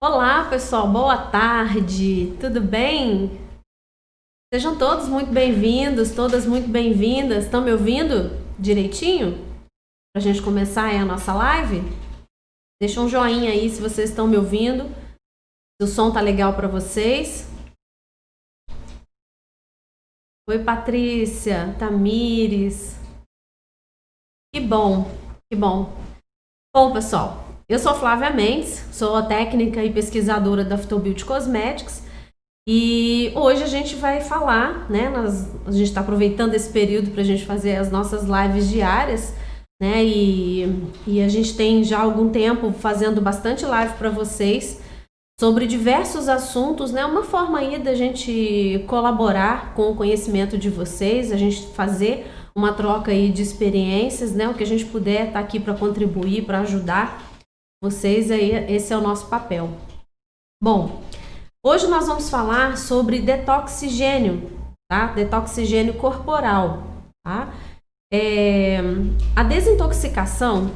Olá, pessoal, boa tarde, tudo bem? Sejam todos muito bem-vindos, todas muito bem-vindas. Estão me ouvindo direitinho? Para a gente começar aí a nossa live? Deixa um joinha aí se vocês estão me ouvindo, se o som tá legal para vocês. Oi, Patrícia, Tamires. Que bom, que bom. Bom, pessoal, eu sou Flávia Mendes, sou a técnica e pesquisadora da Phytobeauty Cosmetics. E hoje a gente vai falar, né? A gente está aproveitando esse período para a gente fazer as nossas lives diárias, né? E a gente tem já algum tempo fazendo bastante live para vocês sobre diversos assuntos, né? Uma forma aí da gente colaborar com o conhecimento de vocês, a gente fazer uma troca aí de experiências, né? O que a gente puder tá aqui para contribuir, para ajudar vocês aí, esse é o nosso papel. Bom, hoje nós vamos falar sobre detoxigênio, tá? Detoxigênio corporal, tá? A desintoxicação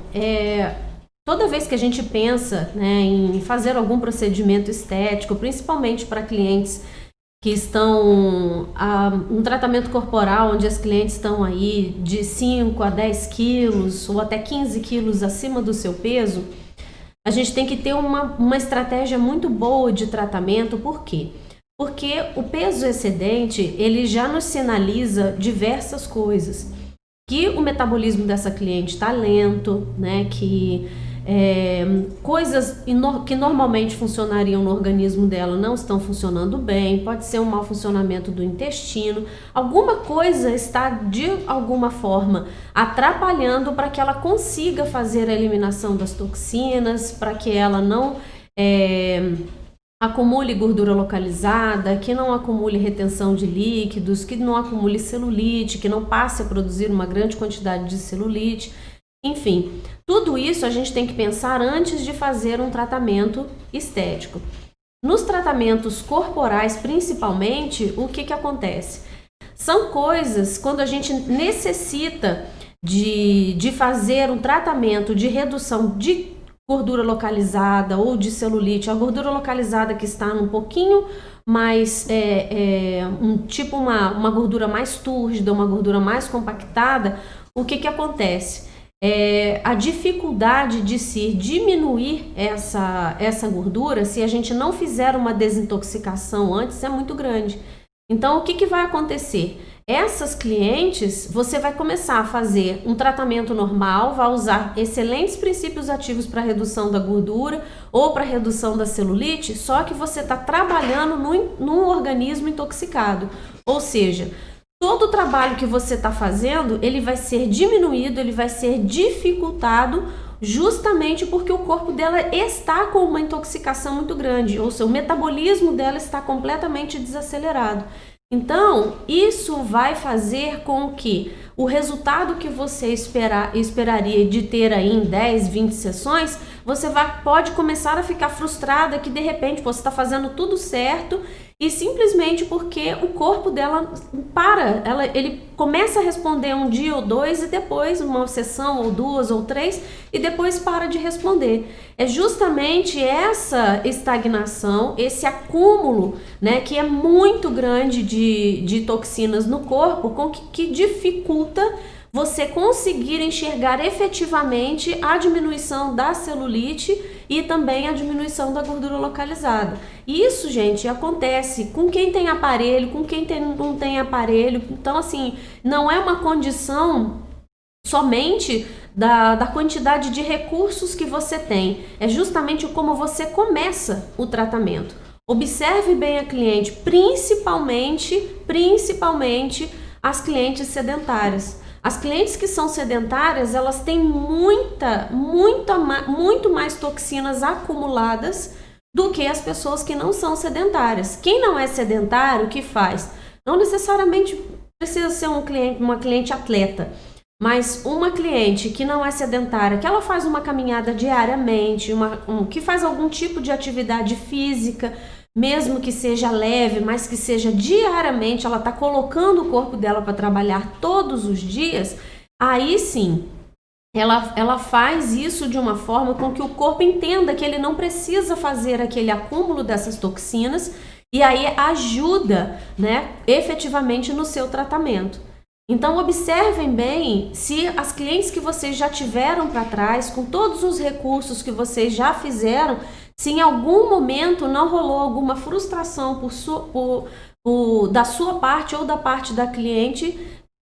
toda vez que a gente pensa, né, em fazer algum procedimento estético, principalmente para clientes que estão um tratamento corporal onde as clientes estão aí de 5 a 10 quilos ou até 15 quilos acima do seu peso, a gente tem que ter uma estratégia muito boa de tratamento. Por quê? Porque o peso excedente, ele já nos sinaliza diversas coisas. Que o metabolismo dessa cliente está lento, né? Que coisas que normalmente funcionariam no organismo dela não estão funcionando bem, pode ser um mau funcionamento do intestino, alguma coisa está de alguma forma atrapalhando para que ela consiga fazer a eliminação das toxinas, para que ela não acumule gordura localizada, que não acumule retenção de líquidos, que não acumule celulite, que não passe a produzir uma grande quantidade de celulite. Enfim, tudo isso a gente tem que pensar antes de fazer um tratamento estético. Nos tratamentos corporais, principalmente, o que acontece? São coisas, quando a gente necessita de fazer um tratamento de redução de gordura localizada ou de celulite, a gordura localizada que está um pouquinho mais, uma gordura mais túrgida, uma gordura mais compactada, o que acontece? A dificuldade de se diminuir essa gordura, se a gente não fizer uma desintoxicação antes, é muito grande. Então, o que vai acontecer? Essas clientes, você vai começar a fazer um tratamento normal, vai usar excelentes princípios ativos para redução da gordura ou para redução da celulite, só que você está trabalhando num organismo intoxicado. Ou seja, todo o trabalho que você está fazendo, ele vai ser diminuído, ele vai ser dificultado justamente porque o corpo dela está com uma intoxicação muito grande, ou seja, o metabolismo dela está completamente desacelerado. Então, isso vai fazer com que o resultado que você esperaria de ter aí em 10, 20 sessões, você pode começar a ficar frustrada que de repente você está fazendo tudo certo e simplesmente porque o corpo dela ele começa a responder um dia ou dois e depois uma sessão ou duas ou três e depois para de responder. É justamente essa estagnação, esse acúmulo, né, que é muito grande de toxinas no corpo, que dificulta você conseguir enxergar efetivamente a diminuição da celulite e também a diminuição da gordura localizada. Isso, gente, acontece com quem tem aparelho, com quem não tem aparelho. Então, assim, não é uma condição somente da quantidade de recursos que você tem. É justamente como você começa o tratamento. Observe bem a cliente, principalmente as clientes sedentárias. As clientes que são sedentárias, elas têm muito mais toxinas acumuladas do que as pessoas que não são sedentárias. Quem não é sedentário, o que faz? Não necessariamente precisa ser uma cliente atleta, mas uma cliente que não é sedentária, que ela faz uma caminhada diariamente, que faz algum tipo de atividade física, mesmo que seja leve, mas que seja diariamente, ela está colocando o corpo dela para trabalhar todos os dias, aí sim, ela faz isso de uma forma com que o corpo entenda que ele não precisa fazer aquele acúmulo dessas toxinas e aí ajuda, né, efetivamente no seu tratamento. Então observem bem se as clientes que vocês já tiveram para trás, com todos os recursos que vocês já fizeram, se em algum momento não rolou alguma frustração da sua parte ou da parte da cliente,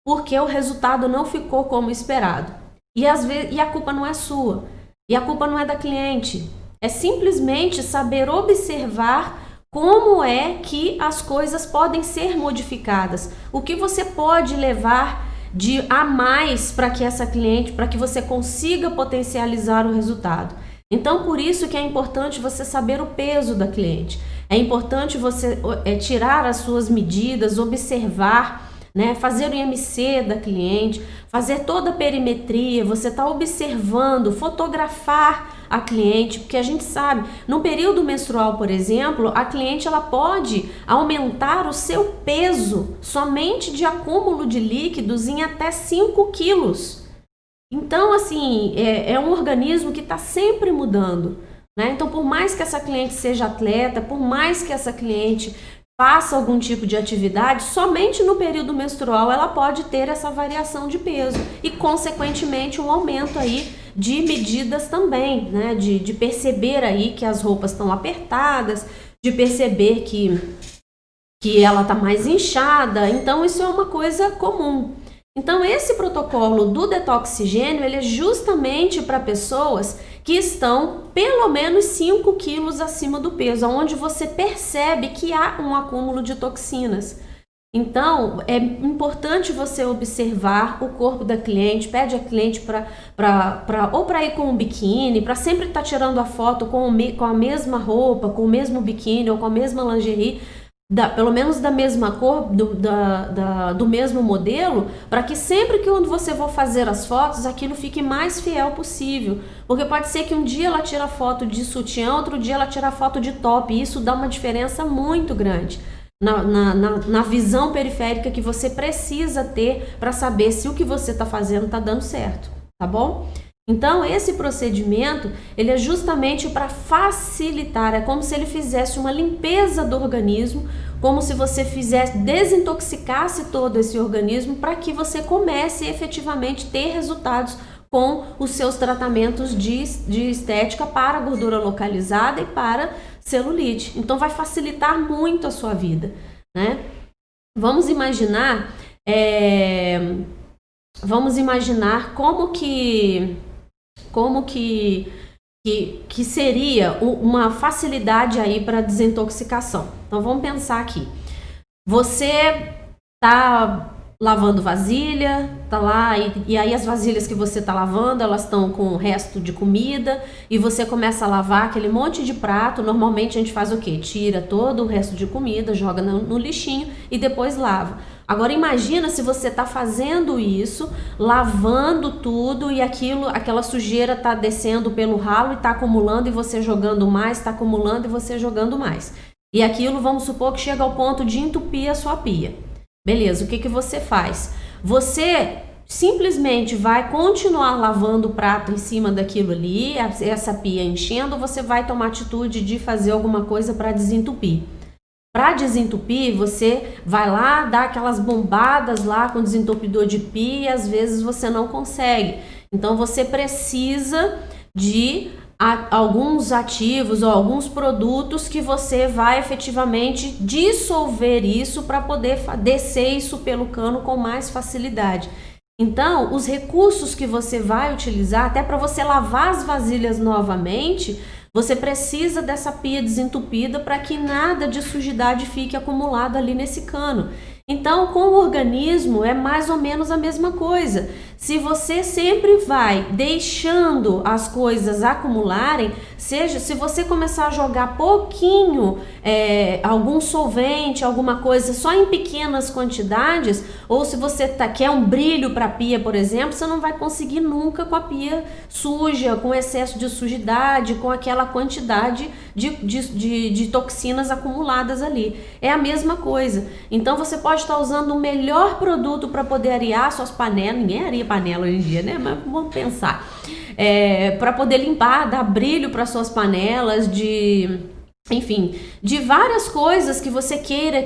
porque o resultado não ficou como esperado. E às vezes, a culpa não é sua, e a culpa não é da cliente. É simplesmente saber observar como é que as coisas podem ser modificadas, o que você pode levar de a mais para que essa cliente, para que você consiga potencializar o resultado. Então, por isso que é importante você saber o peso da cliente. É importante você tirar as suas medidas, observar, né, fazer o IMC da cliente, fazer toda a perimetria, você está observando, fotografar a cliente, porque a gente sabe, no período menstrual, por exemplo, a cliente ela pode aumentar o seu peso somente de acúmulo de líquidos em até 5 quilos. Então, assim, é um organismo que está sempre mudando, né? Então, por mais que essa cliente seja atleta, por mais que essa cliente faça algum tipo de atividade, somente no período menstrual ela pode ter essa variação de peso e, consequentemente, um aumento aí de medidas também, né? De perceber aí que as roupas estão apertadas, de perceber que ela está mais inchada. Então, isso é uma coisa comum. Então, esse protocolo do detoxigênio, ele é justamente para pessoas que estão pelo menos 5 quilos acima do peso, onde você percebe que há um acúmulo de toxinas. Então, é importante você observar o corpo da cliente, pede a cliente para ir com um biquíni, para sempre estar tirando a foto com a mesma roupa, com o mesmo biquíni ou com a mesma lingerie, pelo menos da mesma cor, do mesmo modelo, para que sempre que você for fazer as fotos, aquilo fique mais fiel possível. Porque pode ser que um dia ela tira foto de sutiã, outro dia ela tira foto de top, e isso dá uma diferença muito grande na visão periférica que você precisa ter para saber se o que você está fazendo está dando certo, tá bom? Então, esse procedimento, ele é justamente para facilitar, é como se ele fizesse uma limpeza do organismo, como se você desintoxicasse todo esse organismo para que você comece efetivamente a ter resultados com os seus tratamentos de estética para gordura localizada e para celulite. Então, vai facilitar muito a sua vida, né? Vamos imaginar como que seria uma facilidade aí para desintoxicação. Então vamos pensar aqui. Você tá lavando vasilha, tá lá e aí as vasilhas que você tá lavando, elas estão com o resto de comida e você começa a lavar aquele monte de prato. Normalmente a gente faz o quê? Tira todo o resto de comida, joga no lixinho e depois lava. Agora imagina se você está fazendo isso, lavando tudo e aquela sujeira está descendo pelo ralo e está acumulando e você jogando mais, está acumulando e você jogando mais. E aquilo, vamos supor que chega ao ponto de entupir a sua pia. Beleza, o que você faz? Você simplesmente vai continuar lavando o prato em cima daquilo ali, essa pia enchendo, ou você vai tomar atitude de fazer alguma coisa para desentupir? Para desentupir, você vai lá, dá aquelas bombadas lá com desentupidor de pia e às vezes você não consegue. Então você precisa de alguns ativos ou alguns produtos que você vai efetivamente dissolver isso para poder descer isso pelo cano com mais facilidade. Então, os recursos que você vai utilizar, até para você lavar as vasilhas novamente, você precisa dessa pia desentupida para que nada de sujidade fique acumulado ali nesse cano. Então, com o organismo é mais ou menos a mesma coisa. Se você sempre vai deixando as coisas acumularem, se você começar a jogar pouquinho, algum solvente, alguma coisa só em pequenas quantidades, ou se você quer um brilho para a pia, por exemplo, você não vai conseguir nunca com a pia suja, com excesso de sujidade, com aquela quantidade de toxinas acumuladas ali. É a mesma coisa. Então você pode estar usando o melhor produto para poder arear suas panelas. Ninguém areia panela hoje em dia, né? Mas vamos pensar. Para poder limpar, dar brilho para suas panelas, enfim, de várias coisas que você queira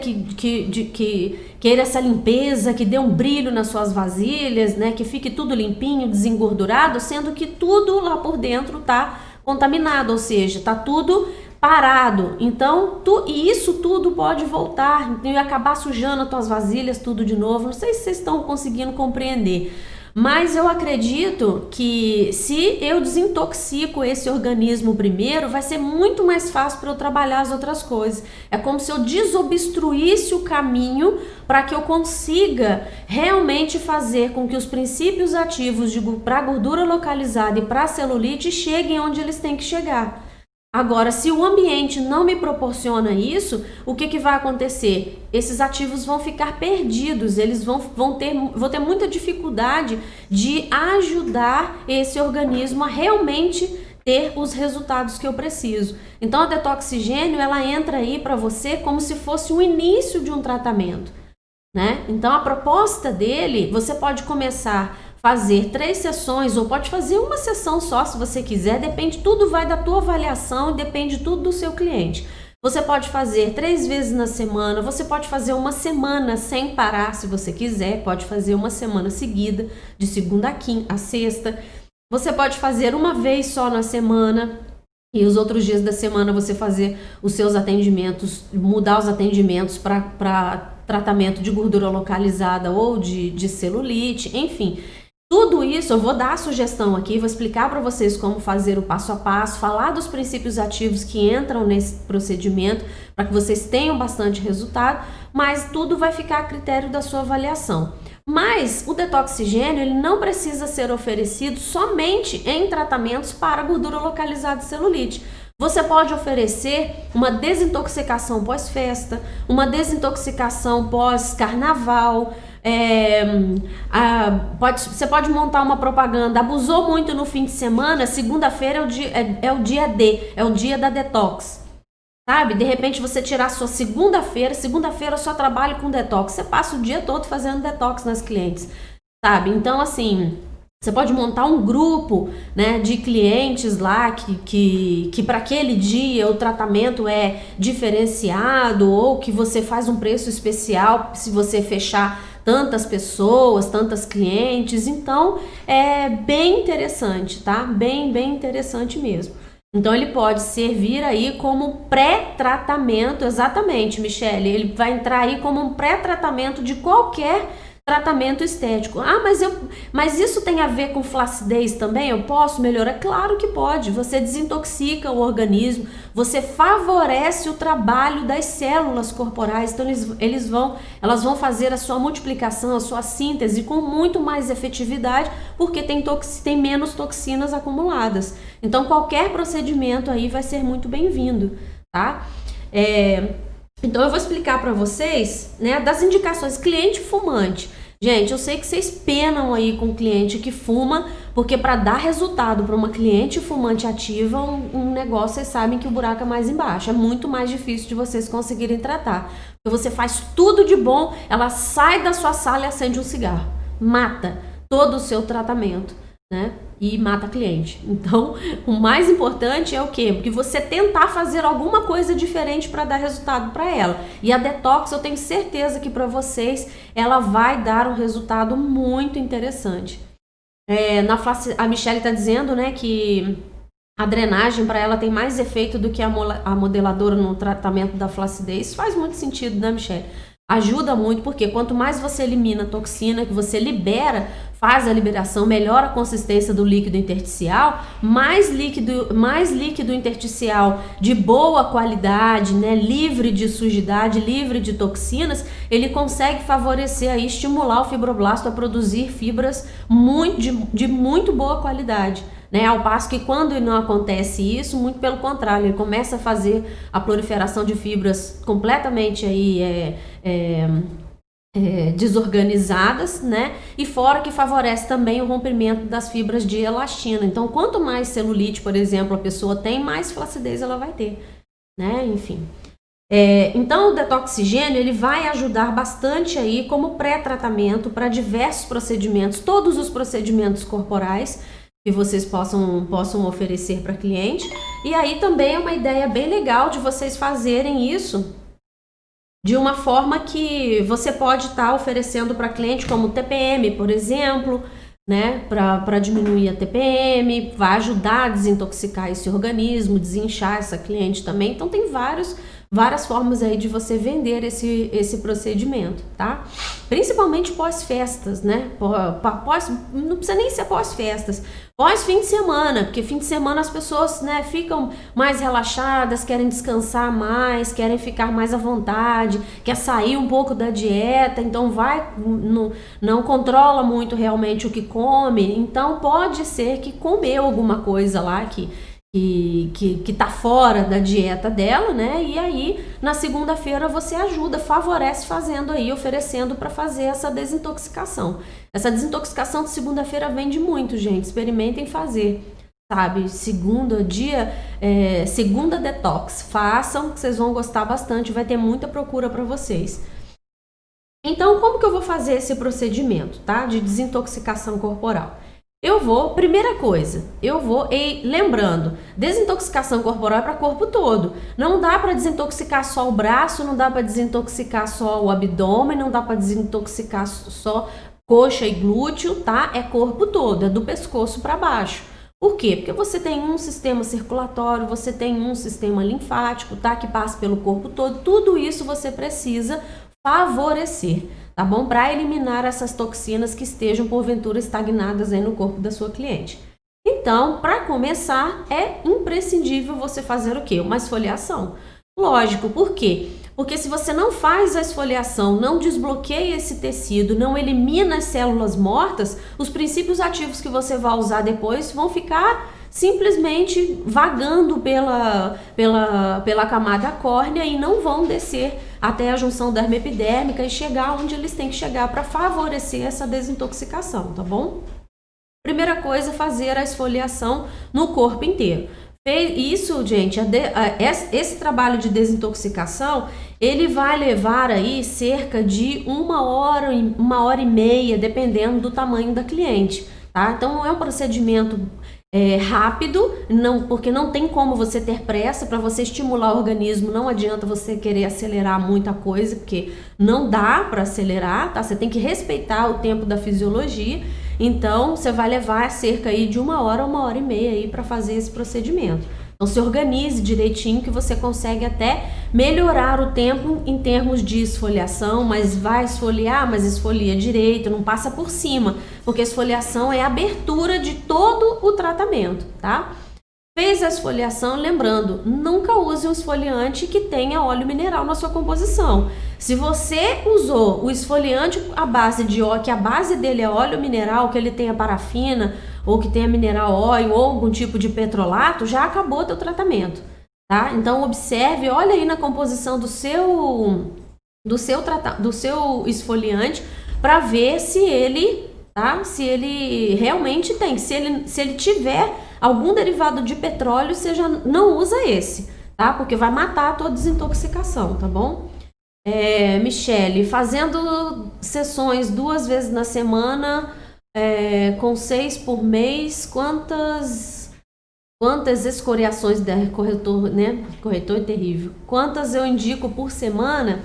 queira essa limpeza, que dê um brilho nas suas vasilhas, né? Que fique tudo limpinho, desengordurado, sendo que tudo lá por dentro tá contaminado, ou seja, tá tudo parado. Então, e isso tudo pode voltar e acabar sujando as tuas vasilhas tudo de novo. Não sei se vocês estão conseguindo compreender. Mas eu acredito que se eu desintoxico esse organismo primeiro, vai ser muito mais fácil para eu trabalhar as outras coisas. É como se eu desobstruísse o caminho para que eu consiga realmente fazer com que os princípios ativos para gordura localizada e para celulite cheguem onde eles têm que chegar. Agora, se o ambiente não me proporciona isso, o que vai acontecer? Esses ativos vão ficar perdidos, eles vão ter muita dificuldade de ajudar esse organismo a realmente ter os resultados que eu preciso. Então, a Detoxigênio, ela entra aí para você como se fosse o início de um tratamento, né? Então, a proposta dele, você pode começar fazer 3 sessões ou pode fazer uma sessão só se você quiser, tudo vai da tua avaliação e depende tudo do seu cliente. Você pode fazer 3 vezes na semana, você pode fazer uma semana sem parar se você quiser, pode fazer uma semana seguida, de segunda a sexta. Você pode fazer uma vez só na semana e os outros dias da semana você fazer os seus atendimentos, mudar os atendimentos para tratamento de gordura localizada ou de celulite, enfim. Tudo isso eu vou dar a sugestão aqui, vou explicar para vocês como fazer o passo a passo, falar dos princípios ativos que entram nesse procedimento para que vocês tenham bastante resultado, mas tudo vai ficar a critério da sua avaliação. Mas o Detoxigênio, ele não precisa ser oferecido somente em tratamentos para gordura localizada e celulite. Você pode oferecer uma desintoxicação pós-festa, uma desintoxicação pós-carnaval. Você pode montar uma propaganda, abusou muito no fim de semana, segunda-feira é o dia D, é o dia da detox, sabe? De repente você tirar a sua segunda-feira eu só trabalho com detox, você passa o dia todo fazendo detox nas clientes, sabe? Então assim, você pode montar um grupo, né, de clientes lá que para aquele dia o tratamento é diferenciado ou que você faz um preço especial se você fechar tantas pessoas, tantas clientes. Então é bem interessante, tá? Bem interessante mesmo. Então ele pode servir aí como pré-tratamento, exatamente, Michele, ele vai entrar aí como um pré-tratamento de qualquer tratamento estético. Mas isso tem a ver com flacidez também? Eu posso melhorar? Claro que pode. Você desintoxica o organismo, você favorece o trabalho das células corporais. Então elas vão fazer a sua multiplicação, a sua síntese com muito mais efetividade, porque tem menos toxinas acumuladas. Então qualquer procedimento aí vai ser muito bem-vindo, tá? Então eu vou explicar para vocês, né, das indicações. Cliente fumante. Gente, eu sei que vocês penam aí com cliente que fuma, porque para dar resultado para uma cliente fumante ativa, um negócio, vocês sabem que o buraco é mais embaixo. É muito mais difícil de vocês conseguirem tratar. Porque você faz tudo de bom, ela sai da sua sala e acende um cigarro. Mata todo o seu tratamento, né? E mata a cliente. Então, o mais importante é o quê? Porque você tentar fazer alguma coisa diferente para dar resultado para ela. E a detox, eu tenho certeza que para vocês ela vai dar um resultado muito interessante. A Michele está dizendo, né, que a drenagem para ela tem mais efeito do que a modeladora no tratamento da flacidez. Isso faz muito sentido, né, Michele? Ajuda muito, porque quanto mais você elimina toxina, que você libera, faz a liberação, melhora a consistência do líquido intersticial, mais líquido intersticial de boa qualidade, né, livre de sujidade, livre de toxinas, ele consegue favorecer aí, estimular o fibroblasto a produzir fibras de muito boa qualidade. Né, ao passo que quando não acontece isso, muito pelo contrário, ele começa a fazer a proliferação de fibras completamente aí, desorganizadas, né? E fora que favorece também o rompimento das fibras de elastina. Então, quanto mais celulite, por exemplo, a pessoa tem, mais flacidez ela vai ter, né? Enfim. Então o detoxigênio ele vai ajudar bastante aí como pré-tratamento para diversos procedimentos, todos os procedimentos corporais que vocês possam oferecer para cliente. E aí também é uma ideia bem legal de vocês fazerem isso de uma forma que você pode estar oferecendo para cliente, como TPM, por exemplo, né, para diminuir a TPM, vai ajudar a desintoxicar esse organismo, desinchar essa cliente também. Então tem várias formas aí de você vender esse procedimento, tá? Principalmente pós-festas, né? Não precisa nem ser pós-festas, pós-fim de semana, porque fim de semana as pessoas, né, ficam mais relaxadas, querem descansar mais, querem ficar mais à vontade, quer sair um pouco da dieta, então não controla muito realmente o que come, então pode ser que comeu alguma coisa lá que tá fora da dieta dela, né? E aí, na segunda-feira você ajuda, favorece fazendo aí, oferecendo para fazer essa desintoxicação. Essa desintoxicação de segunda-feira vende muito, gente. Experimentem fazer, sabe? Segunda detox. Façam, que vocês vão gostar bastante, vai ter muita procura para vocês. Então, como que eu vou fazer esse procedimento, tá? De desintoxicação corporal? Primeira coisa, lembrando, desintoxicação corporal é para o corpo todo. Não dá para desintoxicar só o braço, não dá para desintoxicar só o abdômen, não dá para desintoxicar só coxa e glúteo, tá? É corpo todo, é do pescoço para baixo. Por quê? Porque você tem um sistema circulatório, você tem um sistema linfático, tá? Que passa pelo corpo todo. Tudo isso você precisa favorecer, tá bom? Para eliminar essas toxinas que estejam porventura estagnadas aí no corpo da sua cliente. Então, para começar, é imprescindível você fazer o quê? Uma esfoliação. Lógico, por quê? Porque se você não faz a esfoliação, não desbloqueia esse tecido, não elimina as células mortas, os princípios ativos que você vai usar depois vão ficar simplesmente vagando pela camada córnea e não vão descer até a junção dermopidérmica e chegar onde eles têm que chegar para favorecer essa desintoxicação, tá bom? Primeira coisa é fazer a esfoliação no corpo inteiro. Isso, gente, esse trabalho de desintoxicação, ele vai levar aí cerca de uma hora e meia, dependendo do tamanho da cliente, tá? Então não é um procedimento rápido, porque não tem como você ter pressa. Para você estimular o organismo, não adianta você querer acelerar muita coisa, porque não dá para acelerar, tá? Você tem que respeitar o tempo da fisiologia. Então, você vai levar cerca aí de uma hora e meia aí para fazer esse procedimento. Então, se organize direitinho que você consegue até melhorar o tempo em termos de esfoliação, mas vai esfoliar, mas esfolia direito, não passa por cima, porque a esfoliação é a abertura de todo o tratamento, tá? Fez a esfoliação, lembrando, nunca use um esfoliante que tenha óleo mineral na sua composição. Se você usou o esfoliante que a base dele é óleo mineral, que ele tenha parafina, ou que tenha mineral óleo, ou algum tipo de petrolato, já acabou o teu tratamento, tá? Então observe, olha aí na composição do seu esfoliante para ver se ele realmente tem. Se ele tiver algum derivado de petróleo, você já não usa esse, tá? Porque vai matar a tua desintoxicação, tá bom? Michele, fazendo sessões 2 vezes na semana, com 6 por mês, quantas escoriações corretor, né? Corretor é terrível. Quantas eu indico por semana?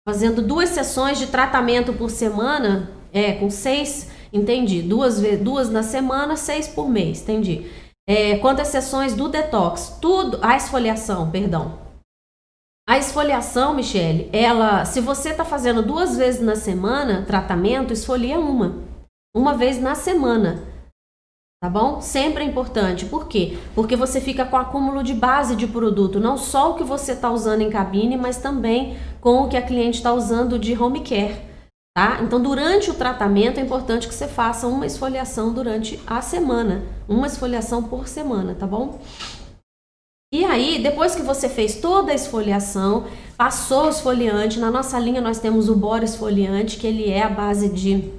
Fazendo 2 sessões de tratamento por semana, com 6, entendi. 2 na semana, 6 por mês, entendi. Quantas sessões do detox? A esfoliação, perdão. A esfoliação, Michele, se você está fazendo 2 vezes na semana tratamento, esfolia uma vez na semana, tá bom? Sempre é importante. Por quê? Porque você fica com acúmulo de base de produto, não só o que você está usando em cabine, mas também com o que a cliente está usando de home care, tá? Então, durante o tratamento, é importante que você faça uma esfoliação durante a semana, uma esfoliação por semana, tá bom? E aí, depois que você fez toda a esfoliação, passou o esfoliante, na nossa linha nós temos o boro esfoliante, que ele é a base de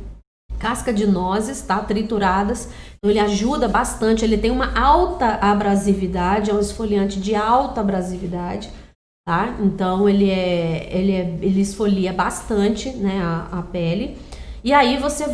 casca de nozes, tá? Trituradas. Então, ele ajuda bastante, ele tem uma alta abrasividade, é um esfoliante de alta abrasividade, tá? Então ele esfolia bastante, né, a pele. E aí você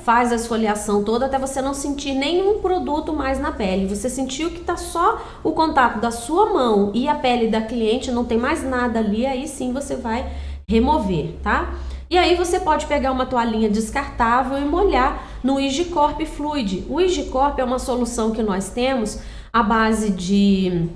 faz a esfoliação toda até você não sentir nenhum produto mais na pele. Você sentiu que tá só o contato da sua mão e a pele da cliente, não tem mais nada ali, aí sim você vai remover, tá? E aí você pode pegar uma toalhinha descartável e molhar no Higicorp Fluid. O Higicorp é uma solução que nós temos à base de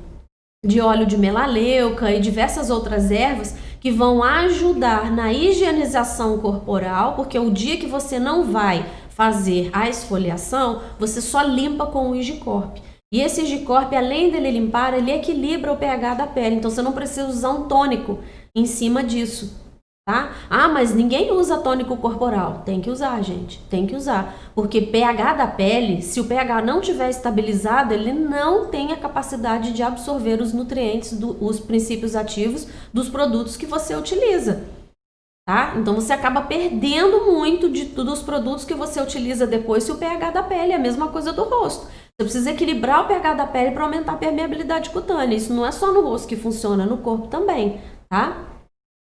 óleo de melaleuca e diversas outras ervas que vão ajudar na higienização corporal, porque o dia que você não vai fazer a esfoliação, você só limpa com o Higicorp. E esse Higicorp, além dele limpar, ele equilibra o pH da pele, então você não precisa usar um tônico em cima disso. Tá? Ah, mas ninguém usa tônico corporal. Tem que usar, gente. Tem que usar. Porque pH da pele, se o pH não tiver estabilizado, ele não tem a capacidade de absorver os nutrientes, os princípios ativos dos produtos que você utiliza. Tá? Então você acaba perdendo muito dos produtos que você utiliza depois se o pH da pele é a mesma coisa do rosto. Você precisa equilibrar o pH da pele para aumentar a permeabilidade cutânea. Isso não é só no rosto que funciona, no corpo também, tá?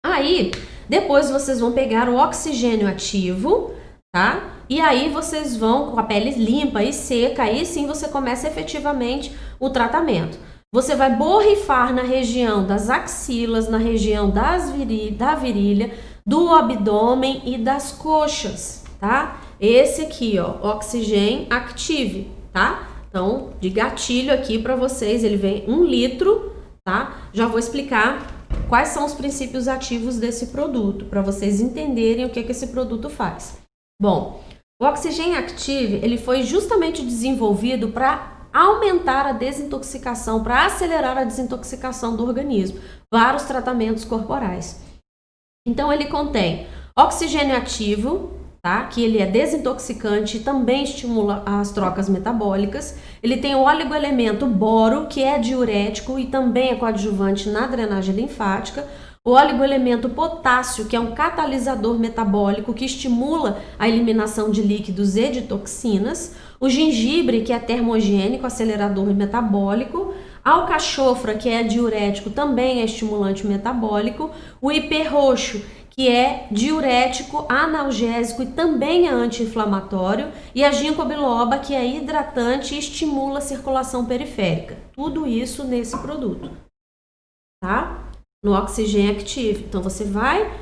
Aí, depois vocês vão pegar o oxigênio ativo, tá? E aí vocês vão com a pele limpa e seca, aí sim você começa efetivamente o tratamento. Você vai borrifar na região das axilas, na região da virilha, do abdômen e das coxas, tá? Esse aqui, ó, Oxygen Active, tá? Então, de gatilho aqui para vocês, ele vem 1 litro, tá? Já vou explicar quais são os princípios ativos desse produto, para vocês entenderem o que esse produto faz. Bom, o Oxygen Active, ele foi justamente desenvolvido para aumentar a desintoxicação, para acelerar a desintoxicação do organismo, para os tratamentos corporais. Então ele contém oxigênio ativo, tá? Que ele é desintoxicante e também estimula as trocas metabólicas. Ele tem o oligoelemento boro, que é diurético e também é coadjuvante na drenagem linfática. O oligoelemento potássio, que é um catalisador metabólico que estimula a eliminação de líquidos e de toxinas. O gengibre, que é termogênico, acelerador metabólico. A alcachofra, que é diurético, também é estimulante metabólico. O hiperroxo, que é diurético, analgésico e também é anti-inflamatório. E a ginkgo biloba, que é hidratante e estimula a circulação periférica. Tudo isso nesse produto, tá? No Oxygen Active. Então você vai,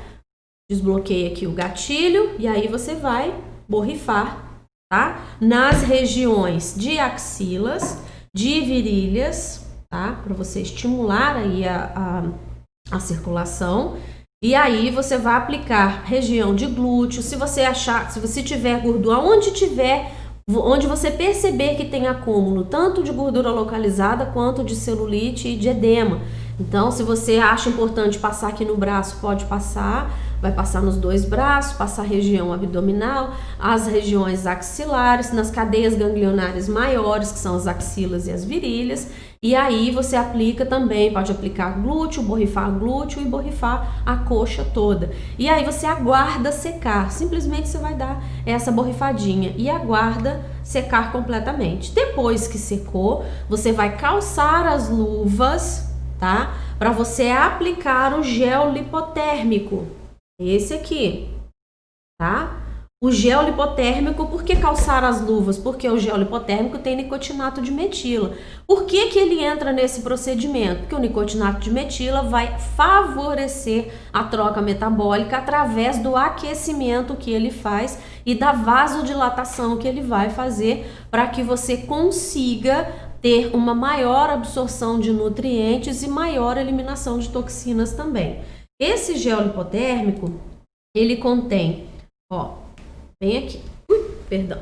desbloqueia aqui o gatilho e aí você vai borrifar, tá? Nas regiões de axilas, de virilhas, tá? Para você estimular aí a circulação. E aí você vai aplicar região de glúteo, se você tiver gordura, onde você perceber que tem acúmulo, tanto de gordura localizada quanto de celulite e de edema. Então, se você acha importante passar aqui no braço, pode passar, vai passar nos 2 braços, passar a região abdominal, as regiões axilares, nas cadeias ganglionares maiores, que são as axilas e as virilhas. E aí você aplica também, pode aplicar glúteo e borrifar a coxa toda. E aí você aguarda secar, simplesmente você vai dar essa borrifadinha e aguarda secar completamente. Depois que secou, você vai calçar as luvas, tá? Para você aplicar o gel lipotérmico, esse aqui, tá? O gel lipotérmico, por que calçar as luvas? Porque o gel lipotérmico tem nicotinato de metila. Por que ele entra nesse procedimento? Porque o nicotinato de metila vai favorecer a troca metabólica através do aquecimento que ele faz e da vasodilatação que ele vai fazer para que você consiga ter uma maior absorção de nutrientes e maior eliminação de toxinas também. Esse gel lipotérmico, ele contém, ó, bem aqui, perdão,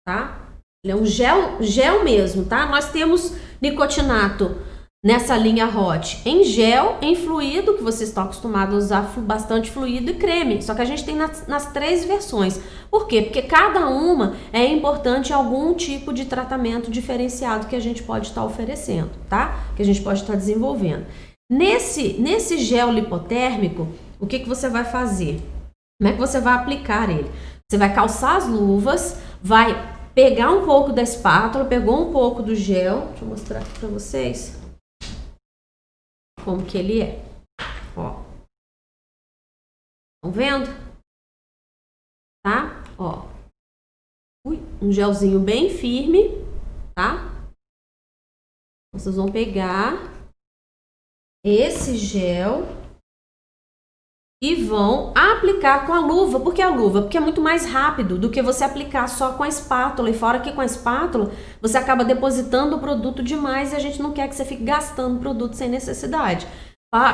tá? Ele é um gel mesmo, tá? Nós temos nicotinato nessa linha Hot em gel, em fluido, que vocês estão acostumados a usar bastante fluido, e creme. Só que a gente tem nas 3 versões. Por quê? Porque cada uma é importante em algum tipo de tratamento diferenciado que a gente pode estar oferecendo, tá? Que a gente pode estar desenvolvendo. Nesse gel lipotérmico, o que você vai fazer? Como é que você vai aplicar ele? Você vai calçar as luvas, vai pegar um pouco da espátula, pegou um pouco do gel, deixa eu mostrar aqui para vocês como que ele é. Estão vendo? Tá? Ó. Um gelzinho bem firme, tá? Vocês vão pegar esse gel e vão aplicar com a luva. Por que a luva? Porque é muito mais rápido do que você aplicar só com a espátula. E fora que com a espátula, você acaba depositando o produto demais e a gente não quer que você fique gastando produto sem necessidade.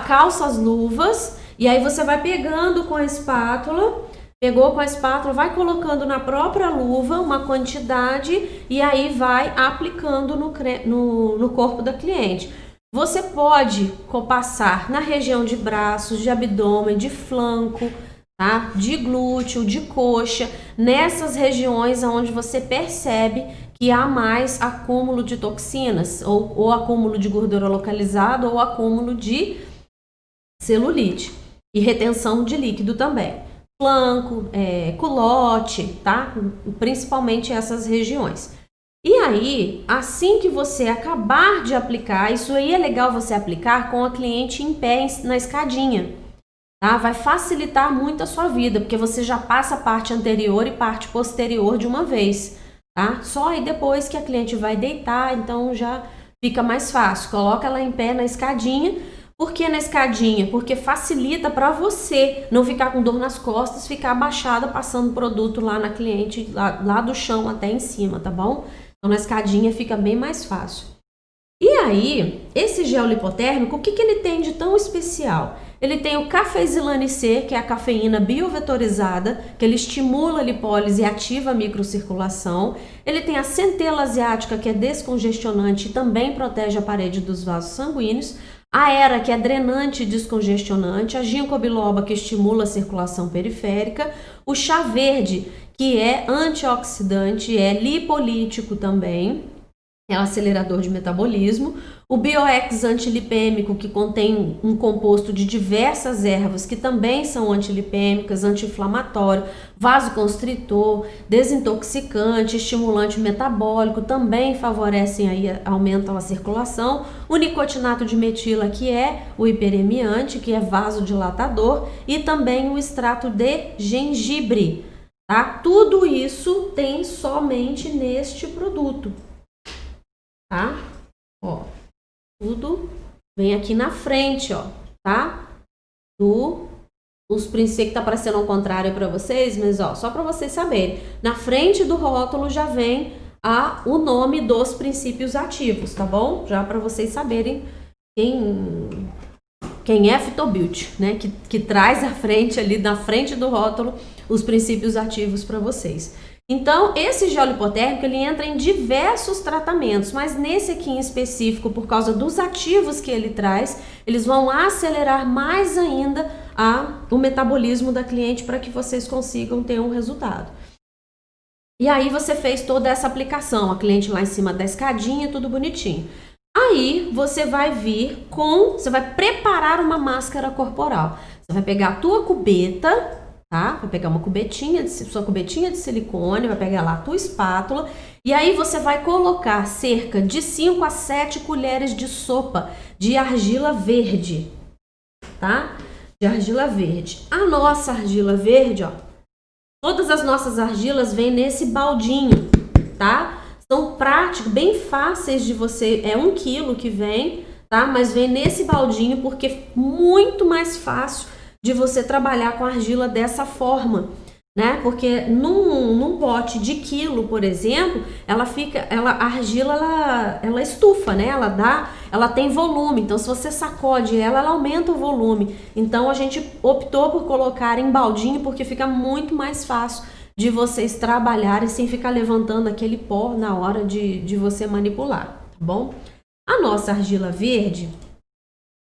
Calça as luvas e aí você vai pegando com a espátula. Pegou com a espátula, vai colocando na própria luva uma quantidade e aí vai aplicando no corpo da cliente. Você pode passar na região de braços, de abdômen, de flanco, tá? De glúteo, de coxa, nessas regiões onde você percebe que há mais acúmulo de toxinas, ou acúmulo de gordura localizada, ou acúmulo de celulite e retenção de líquido também. Flanco, culote, tá? Principalmente essas regiões. E aí, assim que você acabar de aplicar, isso aí é legal você aplicar com a cliente em pé na escadinha, tá? Vai facilitar muito a sua vida, porque você já passa a parte anterior e parte posterior de uma vez, tá? Só aí depois que a cliente vai deitar, então já fica mais fácil. Coloca ela em pé na escadinha. Por que na escadinha? Porque facilita para você não ficar com dor nas costas, ficar abaixada passando produto lá na cliente, lá do chão até em cima, tá bom? Então na escadinha fica bem mais fácil. E aí, esse gel lipotérmico, o que ele tem de tão especial? Ele tem o cafezilane C, que é a cafeína biovetorizada, que ele estimula a lipólise e ativa a microcirculação. Ele tem a centela asiática, que é descongestionante e também protege a parede dos vasos sanguíneos. A Aera, que é drenante e descongestionante, a ginkgo biloba, que estimula a circulação periférica, o chá verde, que é antioxidante, é lipolítico também, é um acelerador de metabolismo, o Bioex antilipêmico, que contém um composto de diversas ervas que também são antilipêmicas, anti-inflamatório, vasoconstritor, desintoxicante, estimulante metabólico, também favorecem aí, aumentam a circulação, o nicotinato de metila, que é o hiperemiante, que é vasodilatador, e também o extrato de gengibre, tá? Tudo isso tem somente neste produto, tá? Ó, tudo vem aqui na frente, ó, tá? Os princípios que tá aparecendo ao contrário para vocês, mas ó, só para vocês saberem, na frente do rótulo já vem o nome dos princípios ativos, tá bom? Já para vocês saberem quem é a Phytobilt, né? Que traz à frente ali, na frente do rótulo, os princípios ativos para vocês. Então, esse gel lipotérmico, ele entra em diversos tratamentos, mas nesse aqui em específico, por causa dos ativos que ele traz, eles vão acelerar mais ainda o metabolismo da cliente para que vocês consigam ter um resultado. E aí você fez toda essa aplicação, a cliente lá em cima da escadinha, tudo bonitinho. Aí você vai você vai preparar uma máscara corporal. Você vai pegar a tua cubeta, tá? Vai pegar sua cubetinha de silicone, vai pegar lá a tua espátula e aí você vai colocar cerca de 5 a 7 colheres de sopa de argila verde, tá? De argila verde. A nossa argila verde, ó, todas as nossas argilas vêm nesse baldinho, tá? São práticos, bem fáceis de você, é 1 quilo que vem, tá? Mas vem nesse baldinho porque é muito mais fácil de você trabalhar com argila dessa forma, né? Porque num pote de quilo, por exemplo, a argila ela estufa, né? Ela tem volume, então se você sacode ela aumenta o volume. Então a gente optou por colocar em baldinho porque fica muito mais fácil de vocês trabalharem sem ficar levantando aquele pó na hora de você manipular, tá bom? A nossa argila verde,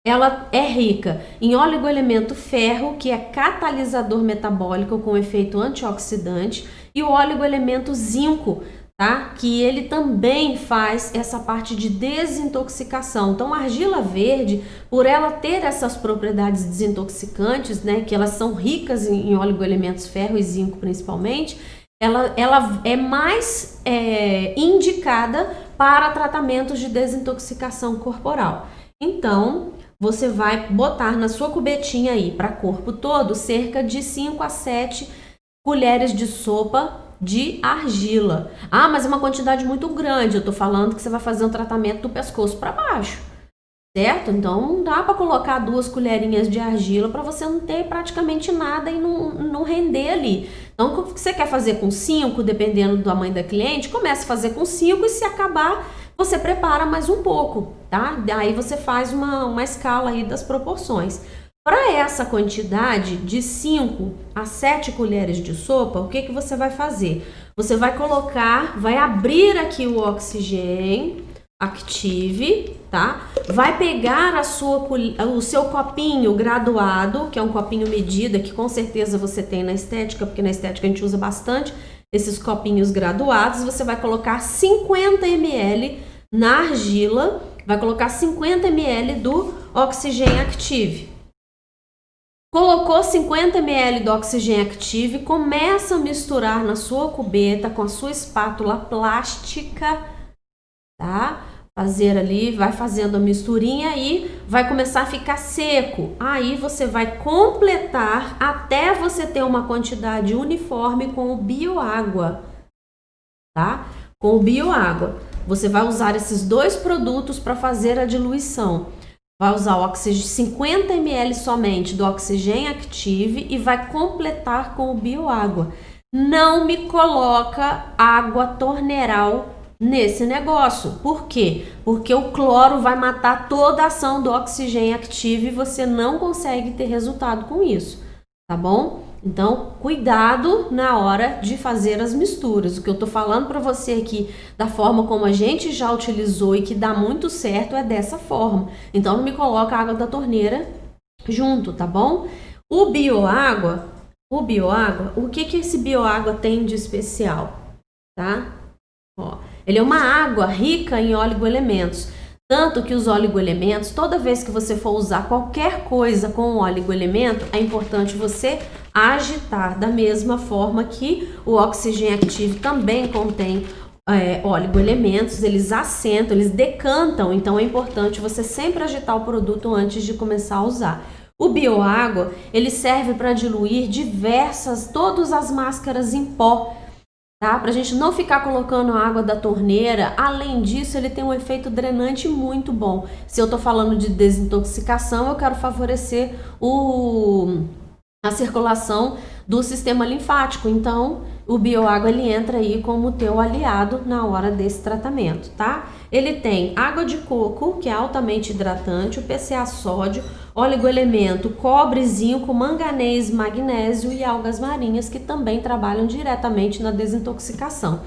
ela é rica em oligoelemento ferro, que é catalisador metabólico com efeito antioxidante, e o oligoelemento zinco, tá? Que ele também faz essa parte de desintoxicação. Então, a argila verde, por ela ter essas propriedades desintoxicantes, né? Que elas são ricas em oligoelementos ferro e zinco principalmente, ela é mais indicada para tratamentos de desintoxicação corporal. Então, você vai botar na sua cubetinha aí para corpo todo cerca de 5 a 7 colheres de sopa de argila. Ah, mas é uma quantidade muito grande. Eu tô falando que você vai fazer um tratamento do pescoço para baixo, certo? Então não dá para colocar 2 colherinhas de argila para você não ter praticamente nada e não render ali. Então, o que você quer fazer com 5, dependendo do tamanho da cliente, comece a fazer com 5 e se acabar, você prepara mais um pouco, tá? Daí você faz uma escala aí das proporções. Para essa quantidade de 5 a 7 colheres de sopa, o que que você vai fazer? Você vai colocar, vai abrir aqui o Oxigênio Active, tá? Vai pegar o seu copinho graduado, que é um copinho medida, que com certeza você tem na estética, porque na estética a gente usa bastante esses copinhos graduados. Você vai colocar 50 ml na argila, vai colocar 50 ml do Oxigênio Active. Colocou 50 ml do Oxigênio Active, começa a misturar na sua cubeta com a sua espátula plástica, tá? Fazer ali, vai fazendo a misturinha e vai começar a ficar seco. Aí você vai completar até você ter uma quantidade uniforme com o bioágua, tá? Com o bioágua. Você vai usar esses 2 produtos para fazer a diluição. Vai usar o 50 ml somente do Oxigênio Active e vai completar com o bioágua. Não me coloca água torneiral nesse negócio. Por quê? Porque o cloro vai matar toda a ação do Oxigênio Active e você não consegue ter resultado com isso, tá bom? Então, cuidado na hora de fazer as misturas. O que eu tô falando para você aqui, da forma como a gente já utilizou e que dá muito certo, é dessa forma. Então, não me coloca a água da torneira junto, tá bom? O bioágua, o que que esse bioágua tem de especial, tá? Ó, ele é uma água rica em oligoelementos. Tanto que os oligoelementos, toda vez que você for usar qualquer coisa com oligoelemento, é importante você agitar da mesma forma que o Oxigênio Active também contém oligoelementos, eles assentam, eles decantam, então é importante você sempre agitar o produto antes de começar a usar. O bioágua, ele serve para diluir todas as máscaras em pó, tá? Pra gente não ficar colocando a água da torneira. Além disso, ele tem um efeito drenante muito bom. Se eu tô falando de desintoxicação, eu quero favorecer a circulação do sistema linfático. Então, o bioágua ele entra aí como teu aliado na hora desse tratamento, tá? Ele tem água de coco, que é altamente hidratante, o PCA sódio, oligoelemento, cobre, zinco, manganês, magnésio e algas marinhas, que também trabalham diretamente na desintoxicação.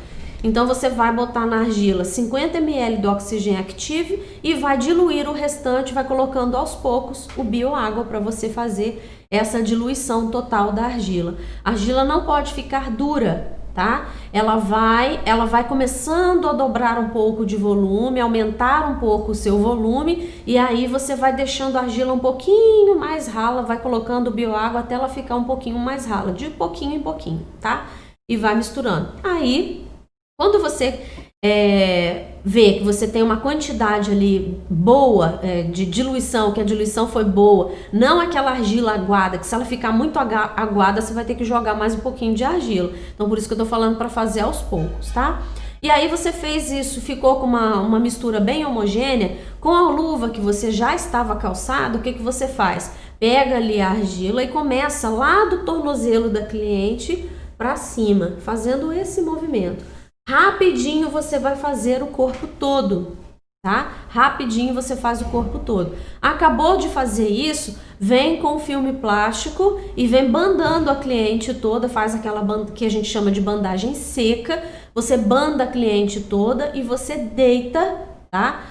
Então você vai botar na argila 50 ml do Oxigênio Active e vai diluir o restante, vai colocando aos poucos o bioágua para você fazer essa diluição total da argila. A argila não pode ficar dura, tá? Ela vai começando a dobrar um pouco de volume, aumentar um pouco o seu volume, e aí você vai deixando a argila um pouquinho mais rala, vai colocando o bioágua até ela ficar um pouquinho mais rala, de pouquinho em pouquinho, tá? E vai misturando. Aí, quando você vê que você tem uma quantidade ali boa de diluição, que a diluição foi boa, não aquela argila aguada, que se ela ficar muito aguada, você vai ter que jogar mais um pouquinho de argila. Então, por isso que eu tô falando para fazer aos poucos, tá? E aí você fez isso, ficou com uma mistura bem homogênea, com a luva que você já estava calçado, o que que você faz? Pega ali a argila e começa lá do tornozelo da cliente para cima, fazendo esse movimento. Rapidinho você vai fazer o corpo todo, tá? Rapidinho você faz o corpo todo. Acabou de fazer isso, vem com o filme plástico e vem bandando a cliente toda, faz aquela banda que a gente chama de bandagem seca. Você banda a cliente toda e você deita, tá?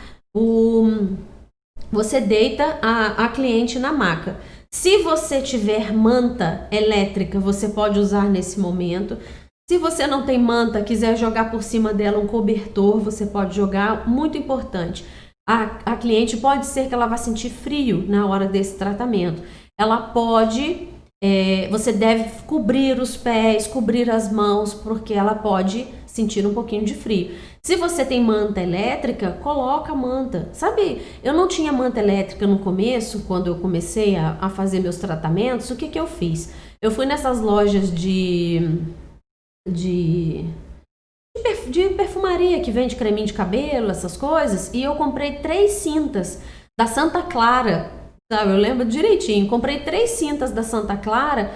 Você deita a cliente na maca. Se você tiver manta elétrica, você pode usar nesse momento. Se você não tem manta, quiser jogar por cima dela um cobertor, você pode jogar. Muito importante, a cliente pode ser que ela vá sentir frio na hora desse tratamento. Ela pode Você deve cobrir os pés, cobrir as mãos, porque ela pode sentir um pouquinho de frio. Se você tem manta elétrica, coloca a manta. Sabe, eu não tinha manta elétrica no começo, quando eu comecei a fazer meus tratamentos. O que eu fiz? Eu fui nessas lojas de perfumaria que vende creminho de cabelo, essas coisas, e eu comprei 3 cintas da Santa Clara, sabe? Eu lembro direitinho, comprei 3 cintas da Santa Clara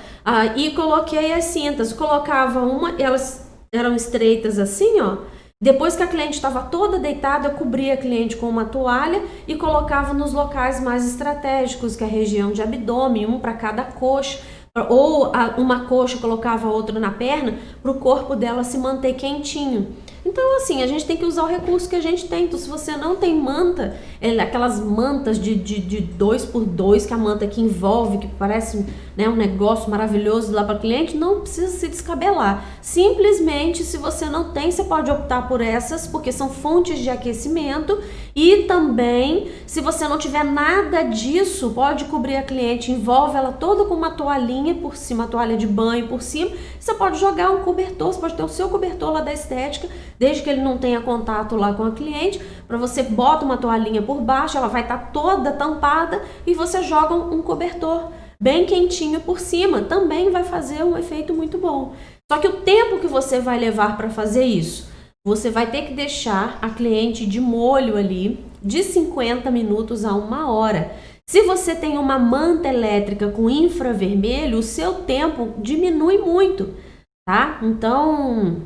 e coloquei as cintas, colocava uma, elas eram estreitas assim, ó. Depois que a cliente estava toda deitada, eu cobria a cliente com uma toalha e colocava nos locais mais estratégicos, que é a região de abdômen, um para cada coxa, ou uma coxa colocava outra na perna, para o corpo dela se manter quentinho. Então, assim, a gente tem que usar o recurso que a gente tem. Então, se você não tem manta, aquelas mantas de 2x2, que é a manta que envolve, que parece, né, um negócio maravilhoso lá para o cliente, não precisa se descabelar. Simplesmente, se você não tem, você pode optar por essas, porque são fontes de aquecimento. E também, se você não tiver nada disso, pode cobrir a cliente, envolve ela toda com uma toalhinha por cima, uma toalha de banho por cima. Você pode jogar um cobertor, você pode ter o seu cobertor lá da estética, desde que ele não tenha contato lá com a cliente. Para você bota uma toalhinha por baixo, ela vai estar toda tampada e você joga um cobertor bem quentinho por cima. Também vai fazer um efeito muito bom. Só que o tempo que você vai levar para fazer isso, você vai ter que deixar a cliente de molho ali de 50 minutos a 1 hora. Se você tem uma manta elétrica com infravermelho, o seu tempo diminui muito, tá? Então,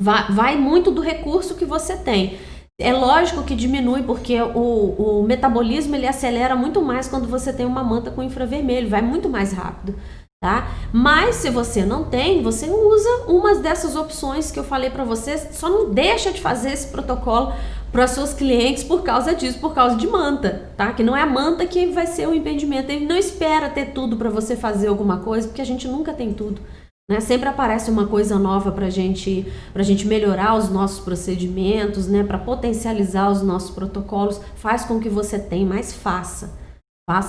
vai muito do recurso que você tem. É lógico que diminui, porque o metabolismo ele acelera muito mais quando você tem uma manta com infravermelho, vai muito mais rápido, tá? Mas se você não tem, você usa uma dessas opções que eu falei para você. Só não deixa de fazer esse protocolo para seus clientes por causa disso, por causa de manta, tá? Que não é a manta que vai ser o impedimento. Ele não espera ter tudo para você fazer alguma coisa, porque a gente nunca tem tudo, né? Sempre aparece uma coisa nova pra gente melhorar os nossos procedimentos, né? Para potencializar os nossos protocolos. Faz com que você tenha, mas faça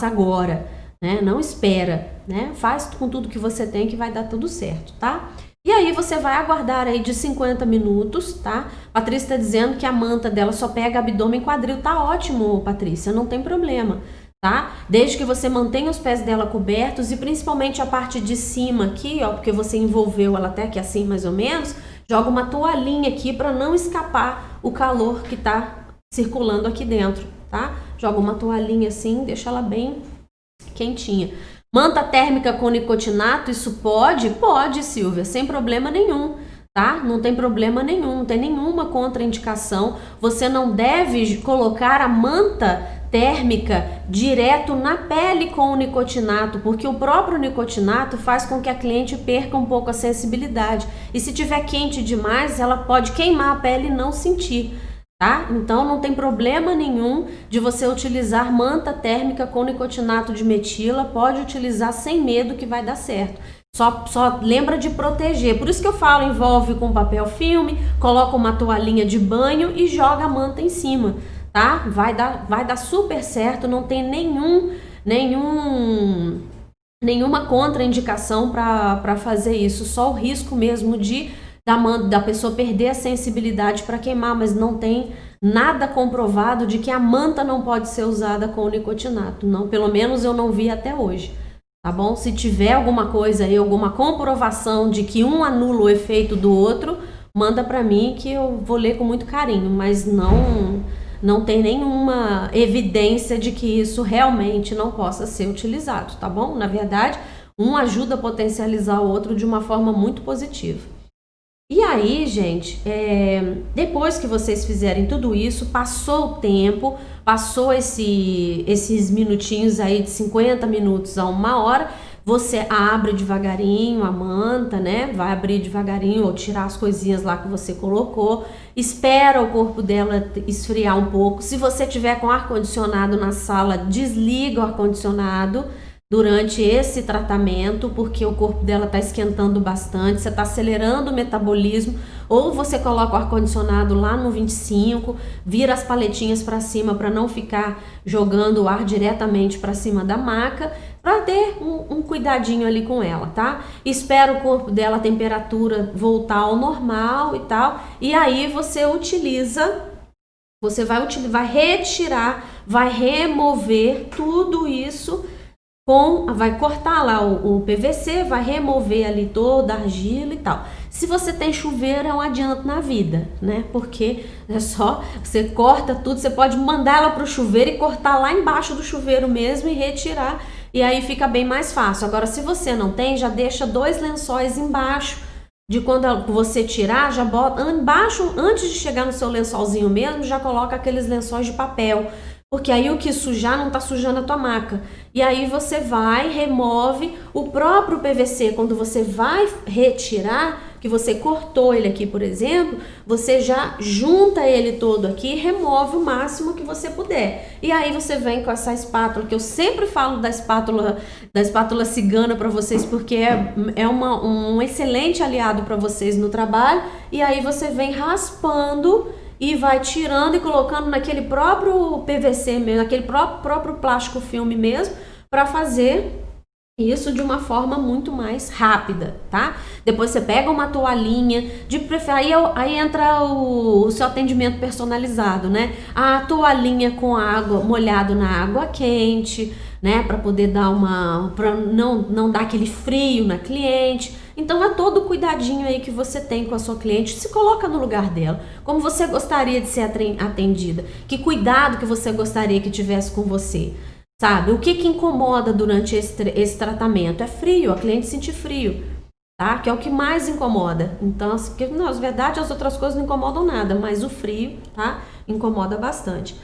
agora, né? Não espera, né? Faz com tudo que você tem que vai dar tudo certo, tá? E aí você vai aguardar aí de 50 minutos, tá? Patrícia tá dizendo que a manta dela só pega abdômen e quadril. Tá ótimo, Patrícia, não tem problema, tá? Desde que você mantenha os pés dela cobertos e principalmente a parte de cima aqui, ó, porque você envolveu ela até aqui assim mais ou menos, joga uma toalhinha aqui para não escapar o calor que tá circulando aqui dentro, tá? Joga uma toalhinha assim, deixa ela bem quentinha. Manta térmica com nicotinato, isso pode? Pode, Silvia, sem problema nenhum, tá? Não tem problema nenhum, não tem nenhuma contraindicação. Você não deve colocar a manta térmica direto na pele com o nicotinato, porque o próprio nicotinato faz com que a cliente perca um pouco a sensibilidade. E se tiver quente demais, ela pode queimar a pele e não sentir, tá? Então não tem problema nenhum de você utilizar manta térmica com nicotinato de metila, pode utilizar sem medo que vai dar certo. Só lembra de proteger. Por isso que eu falo, envolve com papel filme, coloca uma toalhinha de banho e joga a manta em cima, tá? Vai dar super certo, não tem nenhuma contraindicação para fazer isso, só o risco mesmo da pessoa perder a sensibilidade para queimar, mas não tem nada comprovado de que a manta não pode ser usada com nicotinato, não, pelo menos eu não vi até hoje, tá bom? Se tiver alguma coisa aí, alguma comprovação de que um anula o efeito do outro, manda para mim que eu vou ler com muito carinho, mas não tem nenhuma evidência de que isso realmente não possa ser utilizado, tá bom? Na verdade, um ajuda a potencializar o outro de uma forma muito positiva. E aí, gente, depois que vocês fizerem tudo isso, passou o tempo, passou esses minutinhos aí de 50 minutos a 1 hora, você abre devagarinho a manta, né? Vai abrir devagarinho ou tirar as coisinhas lá que você colocou, espera o corpo dela esfriar um pouco. Se você tiver com ar-condicionado na sala, desliga o ar-condicionado durante esse tratamento, porque o corpo dela está esquentando bastante, você está acelerando o metabolismo, ou você coloca o ar-condicionado lá no 25, vira as paletinhas para cima para não ficar jogando o ar diretamente para cima da maca. para ter um cuidadinho ali com ela, tá? Espera o corpo dela, a temperatura voltar ao normal e tal, e aí você vai retirar, vai remover tudo isso vai cortar lá o PVC, vai remover ali toda a argila e tal. Se você tem chuveiro, é um adianto na vida, né? Porque é só, você corta tudo, você pode mandar ela pro chuveiro e cortar lá embaixo do chuveiro mesmo e retirar, e aí fica bem mais fácil. Agora, se você não tem, já deixa 2 lençóis embaixo, de quando você tirar, já bota embaixo, antes de chegar no seu lençolzinho mesmo, já coloca aqueles lençóis de papel, porque aí o que sujar não tá sujando a tua maca. E aí você remove o próprio PVC, quando você vai retirar, que você cortou ele aqui, por exemplo, você já junta ele todo aqui e remove o máximo que você puder. E aí você vem com essa espátula, que eu sempre falo da espátula cigana para vocês, porque é um excelente aliado para vocês no trabalho. E aí você vem raspando e vai tirando e colocando naquele próprio PVC mesmo, naquele próprio plástico filme mesmo, para fazer isso de uma forma muito mais rápida, tá? Depois você pega uma toalhinha, aí entra o seu atendimento personalizado, né? A toalhinha com água, molhado na água quente, né? Para poder para não dar aquele frio na cliente. Então é todo o cuidadinho aí que você tem com a sua cliente, se coloca no lugar dela. Como você gostaria de ser atendida? Que cuidado que você gostaria que tivesse com você? Sabe? O que incomoda durante esse tratamento? É frio, a cliente sentir frio, tá? Que é o que mais incomoda. Então, na verdade, as outras coisas não incomodam nada, mas o frio, tá? Incomoda bastante.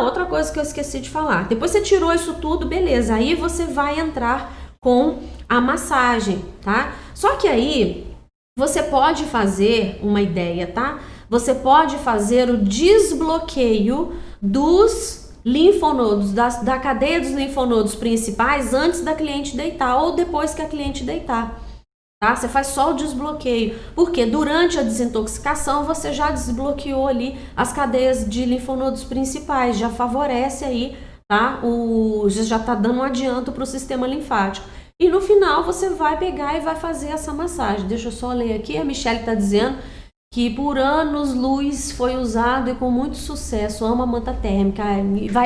Outra coisa que eu esqueci de falar. Depois você tirou isso tudo, beleza. Aí você vai entrar com a massagem, tá? Só que aí você pode fazer uma ideia, tá? Você pode fazer o desbloqueio dos linfonodos, da cadeia dos linfonodos principais antes da cliente deitar ou depois que a cliente deitar, tá? Você faz só o desbloqueio, porque durante a desintoxicação você já desbloqueou ali as cadeias de linfonodos principais, já favorece aí, tá? Já tá dando um adianto para o sistema linfático. E no final você vai pegar e vai fazer essa massagem. Deixa eu só ler aqui, a Michelle tá dizendo que por anos luz foi usado e com muito sucesso, ama a manta térmica.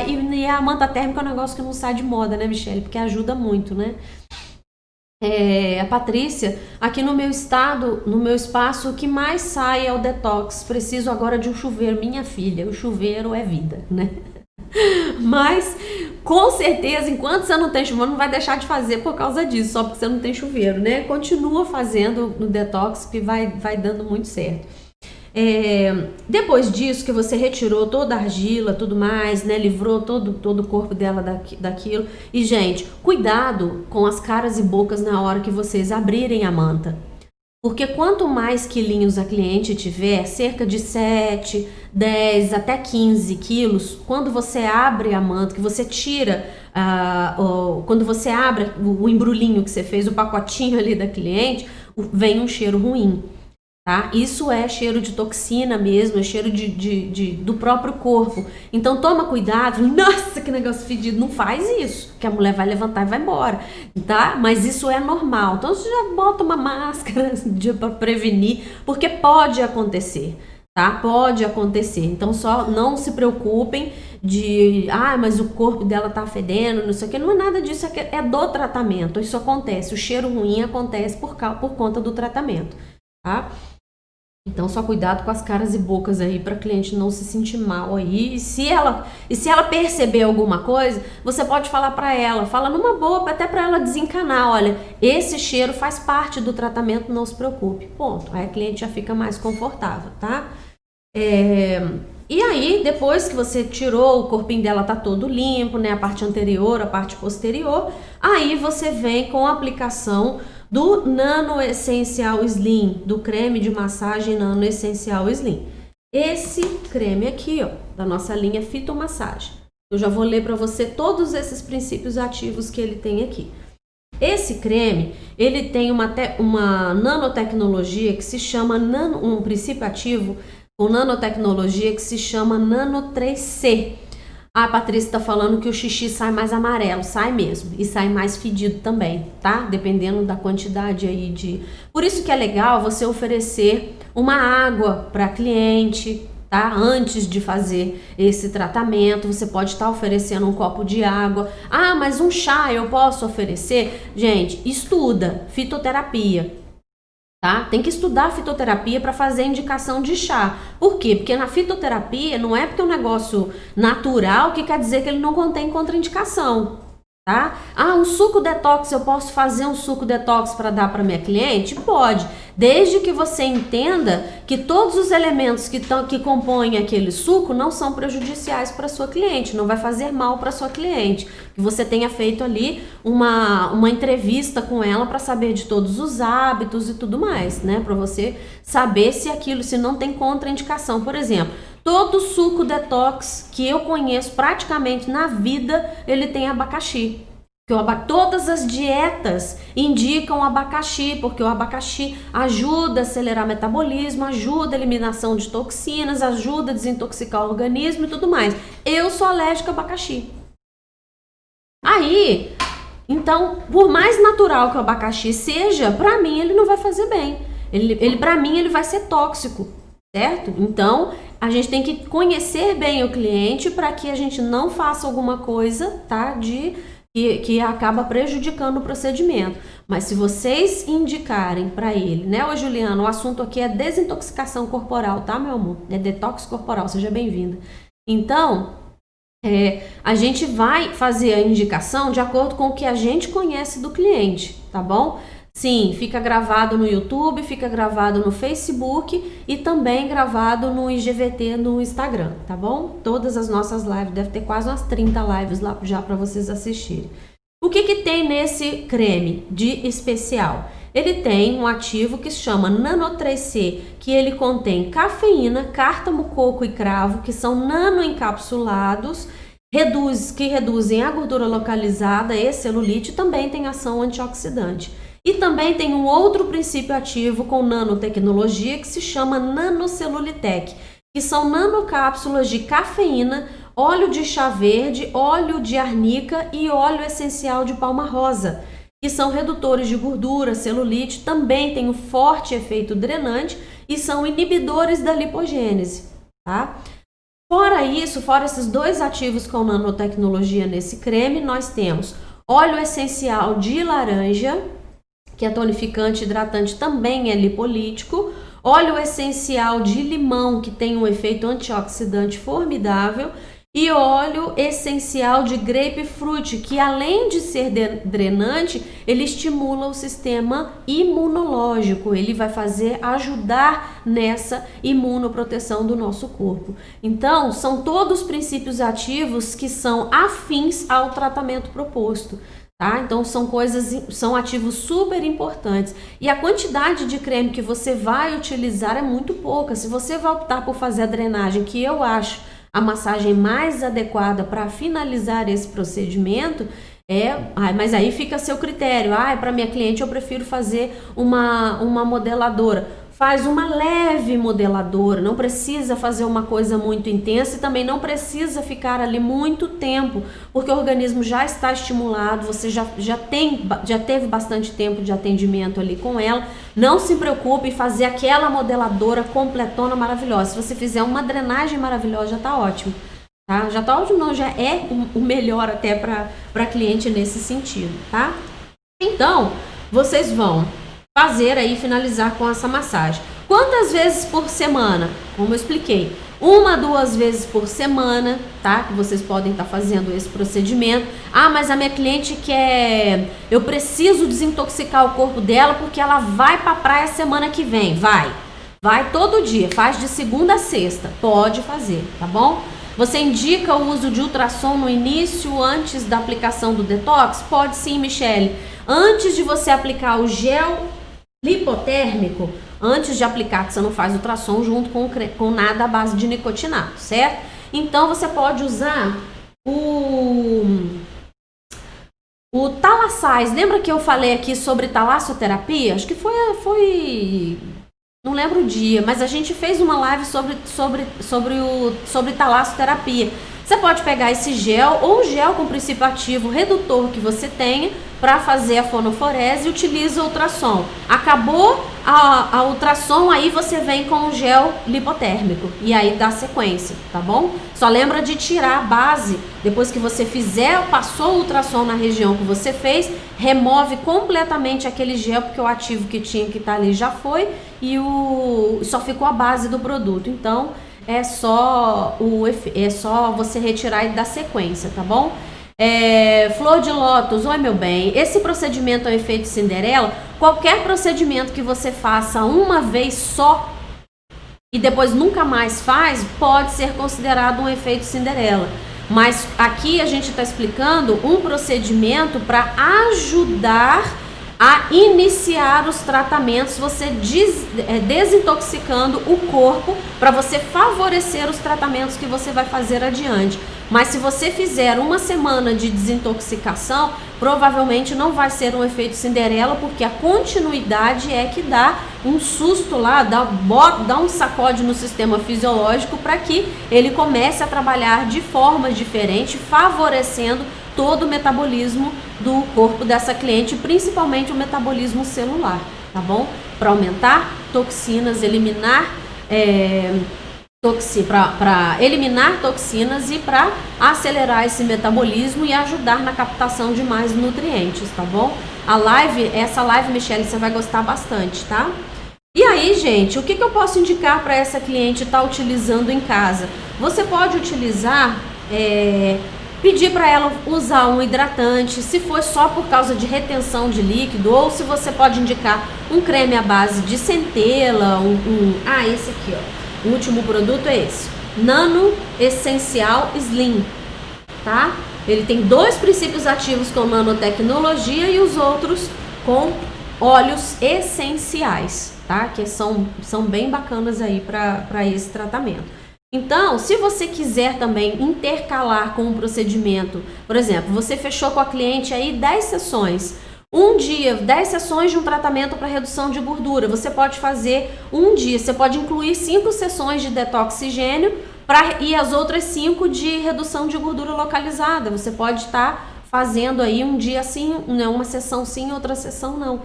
E a manta térmica é um negócio que não sai de moda, né, Michelle? Porque ajuda muito, né? A Patrícia, aqui no meu estado, no meu espaço, o que mais sai é o detox. Preciso agora de um chuveiro. Minha filha, o chuveiro é vida, né? Mas, com certeza, enquanto você não tem chuveiro, não vai deixar de fazer por causa disso, só porque você não tem chuveiro, né? Continua fazendo no detox que vai dando muito certo. Depois disso, que você retirou toda a argila, tudo mais, né? Livrou todo o corpo dela daquilo. E, gente, cuidado com as caras e bocas na hora que vocês abrirem a manta. Porque quanto mais quilinhos a cliente tiver, cerca de 7, 10 até 15 quilos, quando você abre a manta, que você tira, quando você abre o embrulhinho que você fez, o pacotinho ali da cliente, vem um cheiro ruim, tá? Isso é cheiro de toxina mesmo, é cheiro do próprio corpo. Então toma cuidado, nossa, que negócio fedido, não faz isso, que a mulher vai levantar e vai embora, tá? Mas isso é normal, então você já bota uma máscara para prevenir, porque pode acontecer, tá? Pode acontecer, então só não se preocupem mas o corpo dela tá fedendo, não sei o que, não é nada disso, é do tratamento, isso acontece, o cheiro ruim acontece por conta do tratamento, tá? Então, só cuidado com as caras e bocas aí para a cliente não se sentir mal aí. E se ela perceber alguma coisa, você pode falar para ela, fala numa boa, até para ela desencanar, olha, esse cheiro faz parte do tratamento, não se preocupe. Ponto. Aí a cliente já fica mais confortável, tá? E aí, depois que você tirou, o corpinho dela tá todo limpo, né? A parte anterior, a parte posterior, aí você vem com a aplicação do Nano Essencial Slim, do creme de massagem Nano Essencial Slim. Esse creme aqui, ó, da nossa linha Fitomassagem. Eu já vou ler para você todos esses princípios ativos que ele tem aqui. Esse creme, ele tem uma nanotecnologia que se chama, um princípio ativo com nanotecnologia que se chama Nano 3C. A Patrícia tá falando que o xixi sai mais amarelo, sai mesmo, e sai mais fedido também, tá? Dependendo da quantidade aí de... Por isso que é legal você oferecer uma água para cliente, tá? Antes de fazer esse tratamento, você pode estar oferecendo um copo de água. Ah, mas um chá eu posso oferecer? Gente, estuda fitoterapia. Tá? Tem que estudar fitoterapia para fazer indicação de chá. Por quê? Porque na fitoterapia não é porque é um negócio natural que quer dizer que ele não contém contraindicação. Tá? Ah, um suco detox, eu posso fazer um suco detox para dar para minha cliente? Pode, desde que você entenda que todos os elementos que compõem aquele suco não são prejudiciais para sua cliente, não vai fazer mal para sua cliente. Que você tenha feito ali uma entrevista com ela para saber de todos os hábitos e tudo mais, né? Para você saber se não tem contraindicação. Por exemplo, todo suco detox que eu conheço praticamente na vida, ele tem abacaxi. Todas as dietas indicam abacaxi, porque o abacaxi ajuda a acelerar o metabolismo, ajuda a eliminação de toxinas, ajuda a desintoxicar o organismo e tudo mais. Eu sou alérgica a abacaxi. Aí, então, por mais natural que o abacaxi seja, pra mim ele não vai fazer bem. Pra mim ele vai ser tóxico, certo? Então, a gente tem que conhecer bem o cliente para que a gente não faça alguma coisa, tá? Que acaba prejudicando o procedimento. Mas se vocês indicarem para ele, né, ô Juliana, o assunto aqui é desintoxicação corporal, tá, meu amor? É detox corporal, seja bem-vinda. Então, a gente vai fazer a indicação de acordo com o que a gente conhece do cliente, tá bom? Sim, fica gravado no YouTube, fica gravado no Facebook e também gravado no IGVT no Instagram, tá bom? Todas as nossas lives, deve ter quase umas 30 lives lá já para vocês assistirem. O que tem nesse creme de especial? Ele tem um ativo que se chama Nano 3C, que ele contém cafeína, cártamo, coco e cravo, que são nanoencapsulados, que reduzem a gordura localizada e celulite, e também tem ação antioxidante. E também tem um outro princípio ativo com nanotecnologia que se chama nanocelulitec, que são nanocápsulas de cafeína, óleo de chá verde, óleo de arnica e óleo essencial de palma rosa, que são redutores de gordura, celulite, também têm um forte efeito drenante e são inibidores da lipogênese, tá? Fora isso, fora esses dois ativos com nanotecnologia nesse creme, nós temos óleo essencial de laranja, que é tonificante e hidratante, também é lipolítico, óleo essencial de limão, que tem um efeito antioxidante formidável, e óleo essencial de grapefruit, que além de ser drenante, ele estimula o sistema imunológico, ele vai ajudar nessa imunoproteção do nosso corpo. Então, são todos princípios ativos que são afins ao tratamento proposto. Tá? Então são ativos super importantes e a quantidade de creme que você vai utilizar é muito pouca. Se você vai optar por fazer a drenagem, que eu acho a massagem mais adequada para finalizar esse procedimento, mas aí fica a seu critério. Para minha cliente eu prefiro fazer uma modeladora. Faz uma leve modeladora, não precisa fazer uma coisa muito intensa e também não precisa ficar ali muito tempo, porque o organismo já está estimulado, você já teve bastante tempo de atendimento ali com ela. Não se preocupe em fazer aquela modeladora completona maravilhosa. Se você fizer uma drenagem maravilhosa, já está ótimo. Tá? Já está ótimo, não, já é o melhor até para cliente nesse sentido, tá? Então, vocês vão finalizar com essa massagem. Quantas vezes por semana? Como eu expliquei, 1, 2 vezes por semana, tá? Que vocês podem estar fazendo esse procedimento. Mas a minha cliente eu preciso desintoxicar o corpo dela porque ela vai pra praia semana que vem. Vai todo dia, faz de segunda a sexta. Pode fazer, tá bom? Você indica o uso de ultrassom no início, antes da aplicação do detox? Pode sim, Michele. Antes de você aplicar o gel lipotérmico, antes de aplicar, que você não faz ultrassom junto com nada à base de nicotinato, certo? Então você pode usar o Thalassais. Lembra que eu falei aqui sobre talassoterapia? Acho que foi não lembro o dia, mas a gente fez uma live sobre talassoterapia, Você pode pegar esse gel ou um gel com princípio ativo redutor que você tenha para fazer a fonoforese e utiliza o ultrassom. Acabou a ultrassom, aí você vem com o gel lipotérmico e aí dá sequência, tá bom? Só lembra de tirar a base, depois que você fizer, passou o ultrassom na região que você fez, remove completamente aquele gel, porque o ativo que tinha que estar ali já foi e só ficou a base do produto. Então é só você retirar e dar sequência, tá bom? Flor de lótus, oi meu bem, esse procedimento é um efeito Cinderela. Qualquer procedimento que você faça uma vez só e depois nunca mais faz, pode ser considerado um efeito Cinderela. Mas aqui a gente está explicando um procedimento para ajudar a iniciar os tratamentos, você desintoxicando o corpo para você favorecer os tratamentos que você vai fazer adiante. Mas se você fizer uma semana de desintoxicação, provavelmente não vai ser um efeito Cinderela, porque a continuidade é que dá um susto lá, dá um sacode no sistema fisiológico para que ele comece a trabalhar de forma diferente, favorecendo todo o metabolismo do corpo dessa cliente, principalmente o metabolismo celular, tá bom? Para aumentar toxinas, eliminar para eliminar toxinas e para acelerar esse metabolismo e ajudar na captação de mais nutrientes, tá bom? Essa live, Michele, você vai gostar bastante, tá? E aí, gente, o que eu posso indicar para essa cliente estar utilizando em casa? Você pode utilizar, pedir para ela usar um hidratante, se for só por causa de retenção de líquido, ou se você pode indicar um creme à base de centela, esse aqui, ó. O último produto é esse, Nano Essencial Slim, tá? Ele tem 2 princípios ativos com nanotecnologia e os outros com óleos essenciais, tá? Que são bem bacanas aí para esse tratamento. Então, se você quiser também intercalar com um procedimento, por exemplo, você fechou com a cliente aí 10 sessões, um dia, 10 sessões de um tratamento para redução de gordura. Você pode fazer um dia, você pode incluir 5 sessões de detoxigênio e as outras 5 de redução de gordura localizada. Você pode estar fazendo aí um dia assim, uma sessão sim, outra sessão não.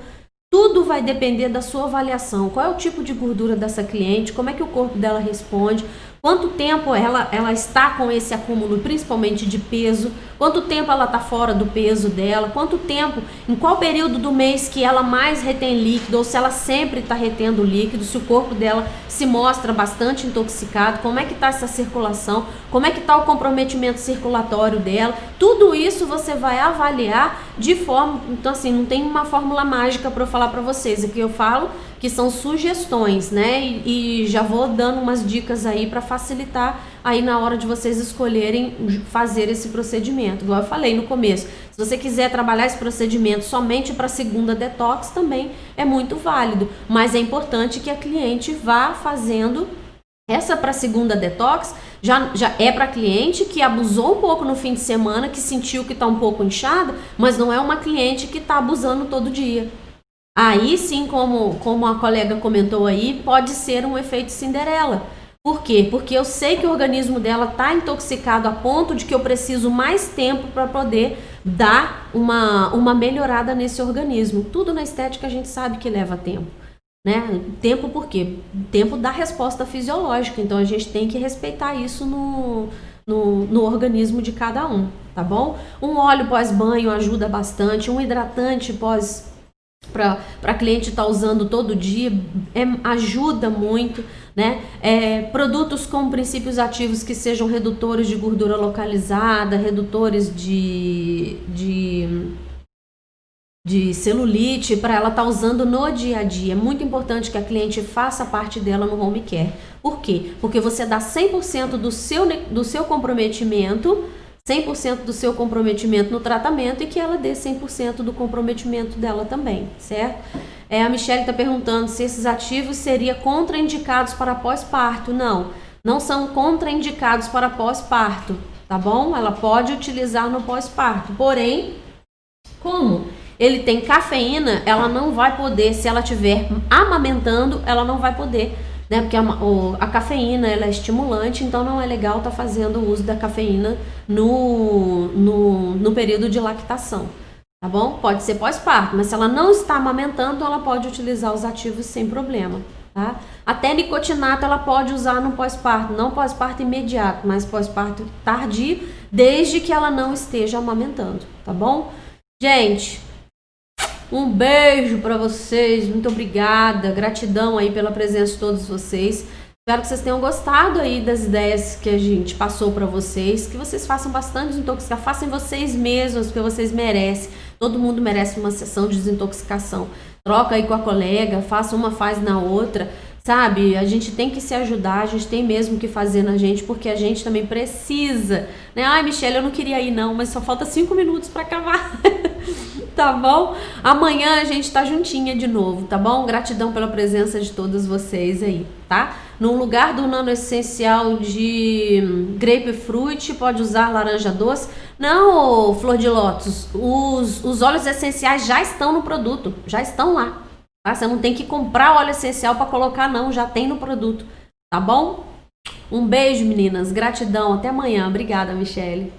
Tudo vai depender da sua avaliação. Qual é o tipo de gordura dessa cliente, como é que o corpo dela responde, quanto tempo ela está com esse acúmulo, principalmente de peso, quanto tempo ela está fora do peso dela, quanto tempo, em qual período do mês que ela mais retém líquido, ou se ela sempre está retendo líquido, se o corpo dela se mostra bastante intoxicado, como é que está essa circulação, como é que está o comprometimento circulatório dela. Tudo isso você vai avaliar de forma, então assim, não tem uma fórmula mágica para eu falar para vocês, aqui eu falo que são sugestões, né? E já vou dando umas dicas aí para facilitar aí na hora de vocês escolherem fazer esse procedimento. Igual eu falei no começo, se você quiser trabalhar esse procedimento somente para segunda detox, também é muito válido, mas é importante que a cliente vá fazendo essa para segunda detox. Já é para cliente que abusou um pouco no fim de semana, que sentiu que está um pouco inchada, mas não é uma cliente que está abusando todo dia. Aí sim, como a colega comentou aí, pode ser um efeito Cinderela. Por quê? Porque eu sei que o organismo dela está intoxicado a ponto de que eu preciso mais tempo para poder dar uma melhorada nesse organismo. Tudo na estética a gente sabe que leva tempo, né? Tempo por quê? Tempo da resposta fisiológica, então a gente tem que respeitar isso no organismo de cada um, tá bom? Um óleo pós-banho ajuda bastante, um hidratante para cliente estar usando todo dia, ajuda muito, né? Produtos com princípios ativos que sejam redutores de gordura localizada, redutores de celulite, para ela estar usando no dia a dia. É muito importante que a cliente faça parte dela no home care. Por quê? Porque você dá 100% do seu comprometimento, 100% do seu comprometimento no tratamento, e que ela dê 100% do comprometimento dela também, certo? A Michele está perguntando se esses ativos seriam contraindicados para pós-parto. Não são contraindicados para pós-parto, tá bom? Ela pode utilizar no pós-parto, porém, como ele tem cafeína, ela não vai poder, se ela estiver amamentando, ela não vai poder né? Porque a cafeína, ela é estimulante, então não é legal estar fazendo o uso da cafeína no período de lactação, tá bom? Pode ser pós-parto, mas se ela não está amamentando, ela pode utilizar os ativos sem problema, tá? Até nicotinato ela pode usar no pós-parto, não pós-parto imediato, mas pós-parto tardio, desde que ela não esteja amamentando, tá bom? Gente, um beijo para vocês, muito obrigada, gratidão aí pela presença de todos vocês. Espero que vocês tenham gostado aí das ideias que a gente passou para vocês, que vocês façam bastante desintoxicação, façam vocês mesmos, porque vocês merecem. Todo mundo merece uma sessão de desintoxicação. Troca aí com a colega, faça uma, faz na outra, sabe? A gente tem que se ajudar, a gente tem mesmo que fazer na gente, porque a gente também precisa, né? Ai, Michelle, eu não queria ir não, mas só falta 5 minutos para acabar. Tá bom? Amanhã a gente tá juntinha de novo, tá bom? Gratidão pela presença de todos vocês aí, tá? No lugar do nano essencial de grapefruit, pode usar laranja doce. Não, flor de lótus, os óleos essenciais já estão no produto, já estão lá, tá? Você não tem que comprar óleo essencial para colocar não, já tem no produto, tá bom? Um beijo, meninas, gratidão, até amanhã. Obrigada, Michelle.